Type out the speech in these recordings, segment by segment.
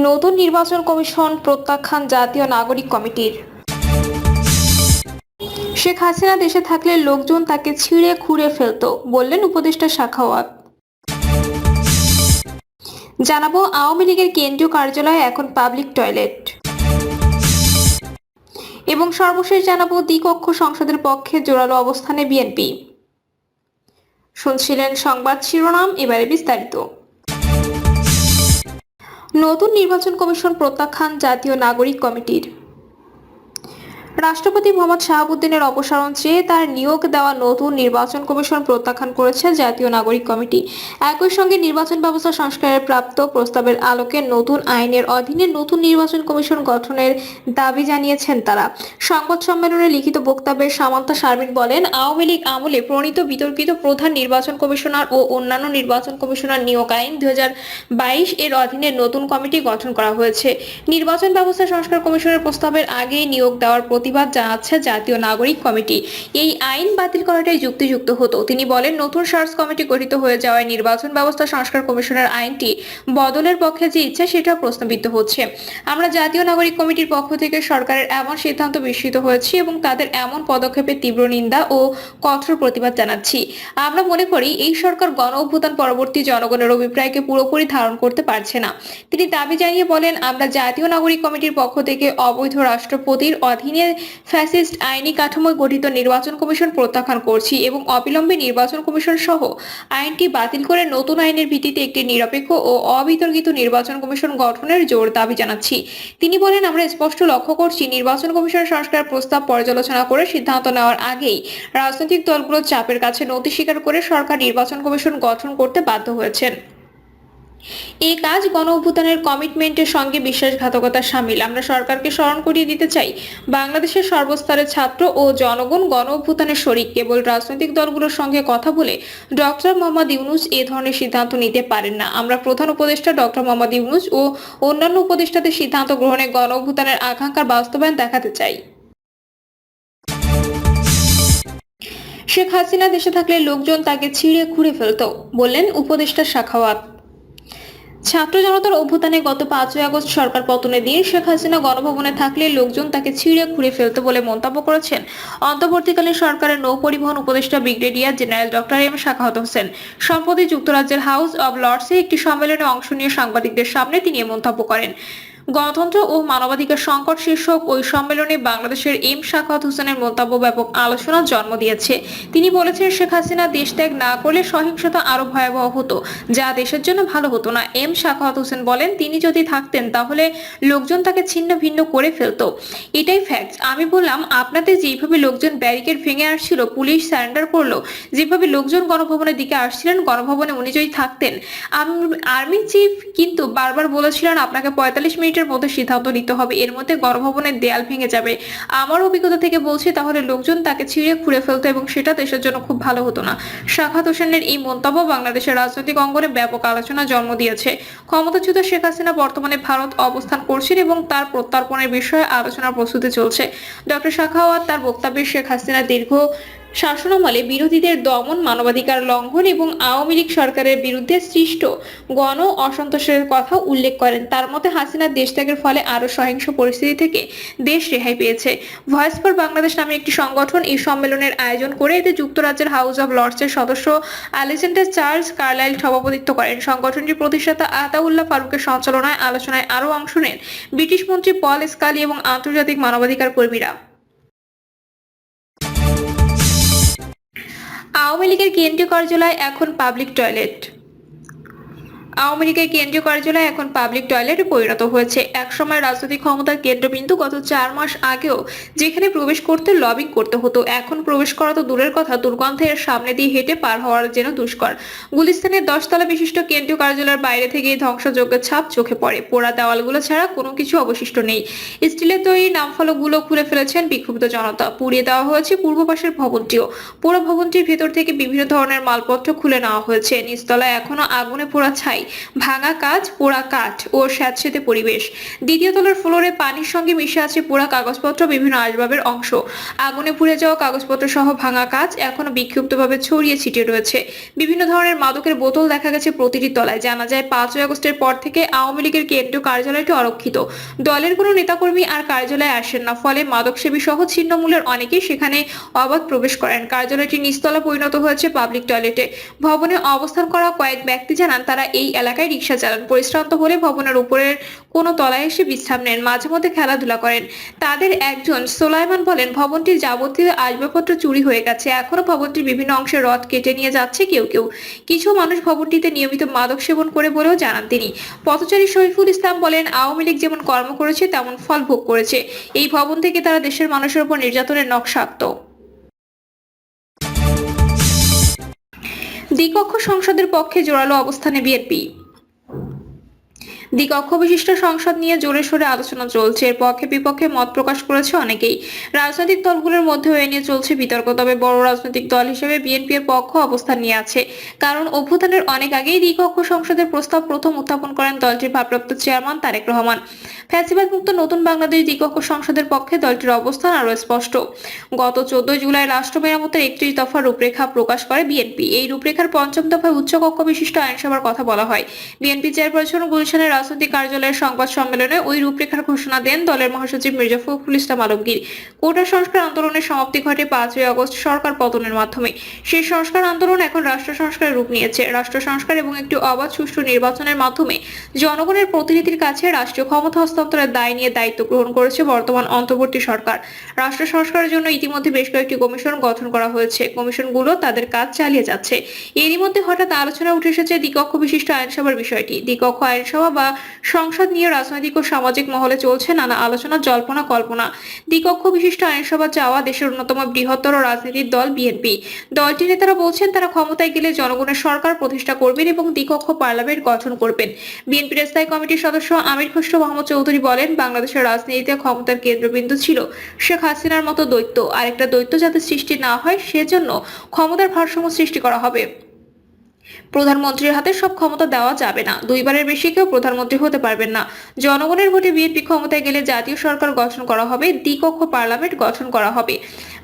নতুন নির্বাচন কমিশন প্রত্যাখ্যান জাতীয় নাগরিক কমিটির। শেখ হাসিনা দেশে থাকলে লোকজন তাকে ছিঁড়ে খুঁড়ে ফেলতো, বললেন উপদেষ্টা সাখাওয়াত। জানাবো আওয়ামী লীগের কেন্দ্রীয় কার্যালয় এখন পাবলিক টয়লেট। এবং সর্বশেষ জানাবো দ্বিকক্ষ সংসদের পক্ষে জোরালো অবস্থানে বিএনপি। শুনছিলেন সংবাদ শিরোনাম, এবারে বিস্তারিত। নতুন নির্বাচন কমিশন প্রত্যাখ্যান জাতীয় নাগরিক কমিটির। রাষ্ট্রপতি মোহাম্মদ শাহাবুদ্দিনের অপসারণ চেয়ে তার নিয়োগ দেওয়া নতুন নির্বাচন কমিশন প্রত্যাখ্যান করেছে জাতীয় নাগরিক কমিটি। একই সঙ্গে নির্বাচন ব্যবস্থা সংস্কারের প্রাপ্ত প্রস্তাবের আলোকে নতুন আইনের অধীনে নতুন নির্বাচন কমিশন গঠনের দাবি জানিয়েছেন তারা। সংবাদ সম্মেলনে লিখিত বক্তব্যে সামান্তা শারমিন বলেন, আওয়ামী লীগ আমলে প্রণীত বিতর্কিত প্রধান নির্বাচন কমিশনার ও অন্যান্য নির্বাচন কমিশনার নিয়োগ আইন 2022 এর অধীনে নতুন কমিটি গঠন করা হয়েছে। নির্বাচন ব্যবস্থা সংস্কার কমিশনের প্রস্তাবের আগেই নিয়োগ দেওয়ার প্রতিবাদ জানাচ্ছে জাতীয় নাগরিক কমিটি। এই আইন বাতিল করাটাই যুক্তিযুক্ত হতো। তিনি বলেন, নতুন সার্চ কমিটি গঠিত হয়ে যাওয়ায় নির্বাচন ব্যবস্থা সংস্কার কমিশনের আইনটি বদলের পক্ষে যে ইচ্ছা সেটা প্রশ্নবিদ্ধ হচ্ছে। আমরা জাতীয় নাগরিক কমিটির পক্ষ থেকে সরকারের এমন সিদ্ধান্ত বিস্মিত হয়েছি এবং তাদের এমন পদক্ষেপের তীব্র নিন্দা ও কঠোর প্রতিবাদ জানাচ্ছি। আমরা মনে করি এই সরকার গণ অভ্যুত্থান পরবর্তী জনগণের অভিপ্রায়কে পুরোপুরি ধারণ করতে পারছে না। তিনি দাবি জানিয়ে বলেন, আমরা জাতীয় নাগরিক কমিটির পক্ষ থেকে অবৈধ রাষ্ট্রপতির অধীনে ফ্যাসিস্ট আইনি কাঠামোয় গঠিত নির্বাচন কমিশন প্রত্যাখ্যান করছি এবং অবিলম্বে নির্বাচন কমিশন সহ আইনটি বাতিল করে নতুন আইনের ভিত্তিতে একটি নিরপেক্ষ ও অবিতর্কিত নির্বাচন কমিশন গঠনের জোর দাবি জানাচ্ছি। তিনি বলেন, আমরা স্পষ্ট লক্ষ্য করছি নির্বাচন কমিশন সংস্কার প্রস্তাব পর্যালোচনা করে সিদ্ধান্ত নেওয়ার আগেই রাজনৈতিক দলগুলোর চাপের কাছে নতি স্বীকার করে সরকার নির্বাচন কমিশন গঠন করতে বাধ্য হয়েছেন। এই কাজ গণ অভ্যুত্থানের কমিটমেন্টের সঙ্গে বিশ্বাসঘাতকতার শামিল। আমরা সরকারকে স্মরণ করিয়ে দিতে চাই, বাংলাদেশের সর্বস্তরের ছাত্র ও জনগণ গণ অভ্যুত্থানের শরিক। কেবল রাজনৈতিক দলগুলোর সঙ্গে কথা বলে ডক্টর মোহাম্মদ ইউনূস এ ধরনের সিদ্ধান্ত নিতে পারেন না। আমরা প্রধান উপদেষ্টা ডক্টর মোহাম্মদ ইউনূস ও অন্যান্য উপদেষ্টাদের সিদ্ধান্ত গ্রহণে গণ অভ্যুত্থানের আকাঙ্ক্ষার বাস্তবায়ন দেখাতে চাই। শেখ হাসিনা দেশে থাকলে লোকজন তাকে ছিঁড়ে খুঁড়ে ফেলতো, বললেন উপদেষ্টা সাখাওয়াত। ছাত্র জনতার অভ্যুত্থানে গত 5ই আগস্ট সরকার পতনের দিন শেখ হাসিনা গণভবনে থাকলে লোকজন তাকে ছিঁড়ে খুঁড়ে ফেলতো বলে মন্তব্য করেছেন অন্তর্বর্তীকালীন সরকারের নৌ পরিবহন উপদেষ্টা brigadier general doctor M Sakhawat Hossain. সম্প্রতি যুক্তরাজ্যের হাউস অব লর্ডসে একটি সম্মেলনে অংশ নিয়ে সাংবাদিকদের সামনে তিনি এ মন্তব্য করেন। গণতন্ত্র ও মানবাধিকার সংকট শীর্ষক ওই সম্মেলনে বাংলাদেশের এম সাখাওয়াত হোসেনের মন্তব্য ব্যাপক আলোচনার জন্ম দিয়েছে। তিনি বলেছেন, শেখ হাসিনা দেশ ত্যাগ না করলে সহিংসতা আরো ভয়াবহ হতো, যা দেশের জন্য ভালো হতো না। এম সাখাওয়াত হোসেন বলেন, তিনি যদি থাকতেন তাহলে লোকজন তাকে ছিন্ন ভিন্ন করে ফেলতো। এটাই ফ্যাক্ট। আমি বললাম, আপনাদের যেভাবে লোকজন ব্যারিকেড ভেঙে আসছিল, পুলিশ সারেন্ডার করলো, যেভাবে লোকজন গণভবনের দিকে আসছিলেন, গণভবনে উনি যদি থাকতেন, আর্মি চিফ কিন্তু বারবার বলেছিলেন আপনাকে 45 মিনিটের মধ্যে সিদ্ধান্ত নিতে হবে, এর মধ্যে গণভবনের দেয়াল ভেঙে যাবে। আমার অভিজ্ঞতা থেকে বলছি, তাহলে লোকজন তাকে ছিঁড়ে খুঁড়ে ফেলতো এবং সেটা দেশের জন্য খুব ভালো হতো না। সাখাওয়াত হোসেনের এই মন্তব্য বাংলাদেশের রাজনৈতিক অঙ্গনে ব্যাপক আলোচনা জন্ম দিয়েছে। ক্ষমতাচ্যুত শেখ হাসিনা বর্তমানে ভারত অবস্থান করছেন এবং তার প্রত্যর্পণের বিষয়ে আলোচনার প্রস্তুতি চলছে। ডক্টর সাখাওয়াত তার বক্তব্যে শেখ হাসিনা দীর্ঘ শাসনামলে বিরোধীদের দমন, মানবাধিকার লঙ্ঘন এবং আওয়ামী লীগ সরকারের বিরুদ্ধে সৃষ্ট গণ অসন্তোষের কথা উল্লেখ করেন। তার মতে, হাসিনার দেশত্যাগের ফলে আরো সহিংস পরিস্থিতি থেকে দেশ রেহাই পেয়েছে। ভয়েস ফর বাংলাদেশ নামে একটি সংগঠন এই সম্মেলনের আয়োজন করে, এতে যুক্তরাজ্যের হাউস অব লর্ডসের সদস্য আলেকজান্ডার চার্লস কার্লাইল সভাপতিত্ব করেন। সংগঠনটির প্রতিষ্ঠাতা আতাউল্লাহ ফারুকের সঞ্চালনায় আলোচনায় আরও অংশ নেন ব্রিটিশ মন্ত্রী পল স্কালি এবং আন্তর্জাতিক মানবাধিকার কর্মীরা। আওয়ামী লীগের কেন্দ্রীয় কার্যালয় এখন পাবলিক টয়লেট। আওয়ামী লীগের কেন্দ্রীয় কার্যালয় এখন পাবলিক টয়লেটে পরিণত হয়েছে। একসময় রাজনৈতিক ক্ষমতার কেন্দ্রবিন্দু গত 4 মাস আগেও যেখানে প্রবেশ করতে লবিং করতে হতো, এখন প্রবেশ করা তো দূরের কথা, দুর্গন্ধের সামনে দিয়ে হেঁটে পার হওয়ার যেন দুষ্কর। গুলিস্তানের 10 তলা বিশিষ্ট কেন্দ্রীয় কার্যালয়ের বাইরে থেকে ধ্বংসযজ্ঞের ছাপ চোখে পড়ে। পোড়া দেওয়ালগুলো ছাড়া কোনো কিছু অবশিষ্ট নেই। স্টিলের তৈরি নামফলকগুলো খুলে ফেলেছেন বিক্ষুব্ধ জনতা। পুড়িয়ে দেওয়া হয়েছে পূর্ব পাশের ভবনটিও। পুরো ভবনটির ভেতর থেকে বিভিন্ন ধরনের মালপত্র খুলে নেওয়া হয়েছে। নিচতলায় এখনো আগুনে পোড়া ছাই। ভাঙা কাঁচ, পোড়া কাঠ ও স্যাঁতসেঁতে পরিবেশ। দ্বিতীয় তলার ফ্লোরে পানির সঙ্গে মিশে আছে পোড়া কাগজপত্র, বিভিন্ন আসবাবের অংশ। আগুনে পুড়ে যাওয়া কাগজপত্র সহ ভাঙা কাঁচ এখনো বিক্ষিপ্তভাবে ছড়িয়ে ছিটিয়ে রয়েছে। বিভিন্ন ধরনের মাদকের বোতল দেখা গেছে প্রতিটি তলায়। জানা যায় 5ই আগস্টের পর থেকে আওয়ামী লীগের কেন্দ্রীয় কার্যালয়টি অরক্ষিত। দলের কোনো নেতাকর্মী আর কার্যালয়ে আসেন না, ফলে মাদকসেবী সহ ছিন্নমূলের অনেকেই সেখানে অবাধ প্রবেশ করেন। কার্যালয়টি নিচতলা পরিণত হয়েছে পাবলিক টয়লেটে। ভবনে অবস্থান করা কয়েক ব্যক্তি জানান তারা এই এলাকায় রিক্সা চালান, পরিশ্রান্ত হলে ভবনের উপরের কোনো তলায় এসে বিশ্রাম নেন, মাঝে মধ্যে খেলাধুলা করেন। তাদের একজন সোলাইমান বলেন, ভবনটির যাবতীয় আসবাবপত্র চুরি হয়ে গেছে। এখনো ভবনটির বিভিন্ন অংশের রড কেটে নিয়ে যাচ্ছে কেউ কেউ। কিছু মানুষ ভবনটিতে নিয়মিত মাদক সেবন করে বলেও জানান তিনি। পথচারী শরীফুল ইসলাম বলেন, আওয়ামী লীগ যেমন কর্ম করেছে তেমন ফল ভোগ করেছে। এই ভবন থেকে তারা দেশের মানুষের উপর নির্যাতনের নকশা আঁকত। দ্বিকক্ষ সংসদের পক্ষে জোরালো অবস্থানে বিএনপি। দ্বিকক্ষ বিশিষ্ট সংসদ নিয়ে জোরে সোরে আলোচনা চলছে। এর পক্ষে বিপক্ষে মত প্রকাশ করেছে অনেকেই। রাজনৈতিক দলগুলোর মধ্যে এ নিয়ে চলছে বিতর্ক। তবে বড় রাজনৈতিক দল হিসেবে বিএনপি এর পক্ষ অবস্থান নিয়ে আছে, কারণ অভ্যুত্থানের অনেক আগেই দ্বিকক্ষ সংসদের প্রস্তাব প্রথম উত্থাপন করেন দলটির ভারপ্রাপ্ত চেয়ারম্যান তারেক রহমান। ফ্যাসিবাদ মুক্ত নতুন বাংলাদেশ দ্বিকক্ষ সংসদের পক্ষে দলটির অবস্থান আরও স্পষ্ট। গত 14 জুলাই রাষ্ট্র মেরামতের 31 দফা রূপরেখা প্রকাশ করে বিএনপি। এই রূপরেখার 5ম দফায় উচ্চকক্ষ বিশিষ্ট আইনসভার কথা বলা হয়। বিএনপি চেয়ারপারসন গুলশানের রাজনৈতিক কার্যালয়ের সংবাদ সম্মেলনে ওই রূপরেখার ঘোষণা দেন দলের মহাসচিব মির্জা ফখরুল ইসলাম আলমগীর। কোটা সংস্কার আন্দোলনের সমাপ্তি ঘটে 5ই আগস্ট সরকার পতনের মাধ্যমে। সেই সংস্কার আন্দোলন এখন রাষ্ট্র সংস্কারের রূপ নিয়েছে। রাষ্ট্র সংস্কার এবং একটি অবাধ সুষ্ঠু নির্বাচনের মাধ্যমে জনগণের প্রতিনিধির কাছে রাষ্ট্রীয় ক্ষমতা হস্তান্তরের দায় নিয়ে দায়িত্ব গ্রহণ করেছে বর্তমান অন্তর্বর্তী সরকার। রাষ্ট্র সংস্কারের জন্য ইতিমধ্যে বেশ কয়েকটি কমিশন গঠন করা হয়েছে। কমিশনগুলো তাদের কাজ চালিয়ে যাচ্ছে। এরই মধ্যে হঠাৎ আলোচনা উঠে এসেছে দ্বিকক্ষ বিশিষ্ট আইনসভার বিষয়টি। দ্বিকক্ষ আইনসভা বা সংসদ নিয়ে রাজনৈতিক ও সামাজিক মহলে চলছে নানা আলোচনা, জল্পনা কল্পনা। দ্বিকক্ষ বিশিষ্ট আইনসভা চাওয়া দেশের অন্যতম বৃহত্তর রাজনীতির দল বিএনপি। দলটির নেতারা বলছেন তারা ক্ষমতায় গেলে জনগণের সরকার প্রতিষ্ঠা করবেন এবং দ্বিকক্ষ পার্লামেন্ট গঠন করবেন। বিএনপির স্থায়ী কমিটির সদস্য আমির খসরু মাহমুদ চৌধুরী বলেন, বাংলাদেশের রাজনীতিতে ক্ষমতার কেন্দ্রবিন্দু ছিল শেখ হাসিনার মতো দৈত্য। আরেকটা দৈত্য যাতে সৃষ্টি না হয় সেজন্য ক্ষমতার ভারসাম্য সৃষ্টি করা হবে। প্রধানমন্ত্রীর হাতে সব ক্ষমতা দেওয়া যাবে না। 2বারের বেশি কেউ প্রধানমন্ত্রী হতে পারবেন না। জনগণের ভোটে বিএনপি ক্ষমতায় গেলে জাতীয় সরকার গঠন করা হবে, দ্বিকক্ষ পার্লামেন্ট গঠন করা হবে।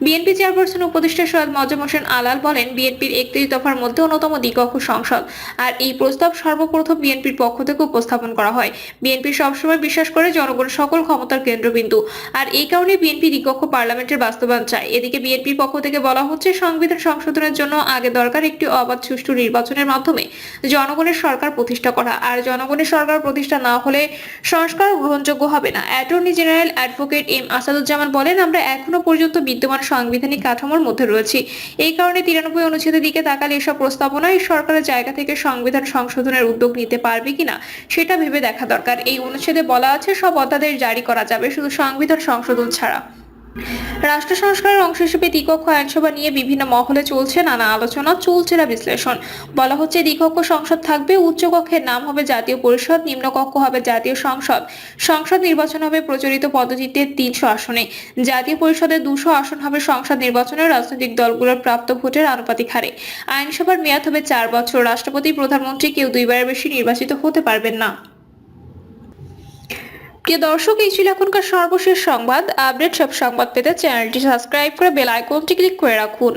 বিএনপি চেয়ারপারসন উপদেষ্টা সৈয়দ মোয়াজ্জেম হোসেন আলাল বলেন, বিএনপির 31 দফার মধ্যে অন্যতম দ্বিকক্ষ সংসদ, আর এই প্রস্তাব সর্বপ্রথম বিএনপির পক্ষ থেকে উপস্থাপন করা হয়। বিএনপি সবসময় বিশ্বাস করে জনগণের সকল ক্ষমতার কেন্দ্রবিন্দু, আর এই কারণে বিএনপি দ্বিকক্ষ পার্লামেন্টের বাস্তবায়ন চায়। এদিকে বিএনপির পক্ষ থেকে বলা হচ্ছে, সংবিধান সংশোধনের জন্য আগে দরকার একটি অবাধ সুষ্ঠু নির্বাচনের মাধ্যমে জনগণের সরকার প্রতিষ্ঠা করা। আর জনগণের সরকার প্রতিষ্ঠা না হলে সংস্কার গ্রহণযোগ্য হবে না। Attorney general advocate M Asaduzzaman বলেন, আমরা এখনো পর্যন্ত বিদ্যমান সাংবিধানিক কাঠামোর মধ্যে রয়েছি। এই কারণে 93 অনুচ্ছেদের দিকে তাকালে এসব প্রস্তাবনা এই সরকারের জায়গা থেকে সংবিধান সংশোধনের উদ্যোগ নিতে পারবে কিনা সেটা ভেবে দেখা দরকার। এই অনুচ্ছেদে বলা আছে, সব অধ্যাদেশ জারি করা যাবে, শুধু সংবিধান সংশোধন ছাড়া। রাষ্ট্র সংস্কারের অংশ হিসেবে দ্বিকক্ষ আইনসভা নিয়ে বিভিন্ন মহলে চলছে নানা আলোচনা, চলছে না বিশ্লেষণ। বলা হচ্ছে, দ্বিকক্ষ সংসদ থাকবে, উচ্চ কক্ষের নাম হবে জাতীয় পরিষদ, নিম্ন কক্ষ হবে জাতীয় সংসদ। সংসদ নির্বাচন হবে প্রচলিত পদ্ধতিতে 300 আসনে। জাতীয় পরিষদের 200 আসন হবে সংসদ নির্বাচনে রাজনৈতিক দলগুলোর প্রাপ্ত ভোটের আনুপাতিক হারে। আইনসভার মেয়াদ হবে 4 বছর। রাষ্ট্রপতি, প্রধানমন্ত্রী কেউ 2বারের বেশি নির্বাচিত হতে পারবেন না। প্রিয় দর্শক, এই ছিল এখনকার সর্বশেষ সংবাদ। আপডেট সব সংবাদ পেতে চ্যানেলটি সাবস্ক্রাইব করে বেল আইকনটি ক্লিক করে রাখুন।